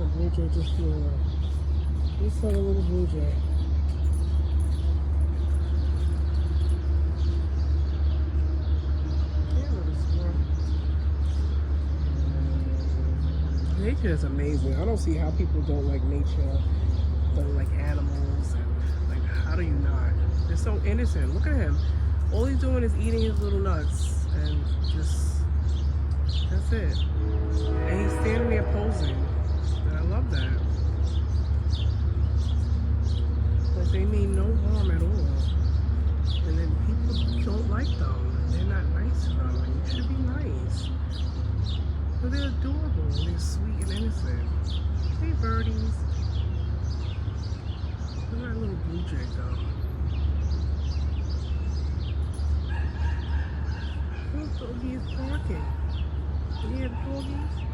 Oh, blue jay just flew away. We saw a little blue jay. Nature is amazing. I don't see how people don't like nature, don't like animals, and like, how do you not? They're so innocent. Look at him. All he's doing is eating his little nuts and just, that's it. And he's standing there posing. And I love that. Like, they mean no harm at all. And then people don't like them. They're not nice to them. And you should be nice. But they're adorable, they're sweet and innocent. Hey, birdies. Look at that little blue jay, though. Little doggy is barking. You hear the doggies?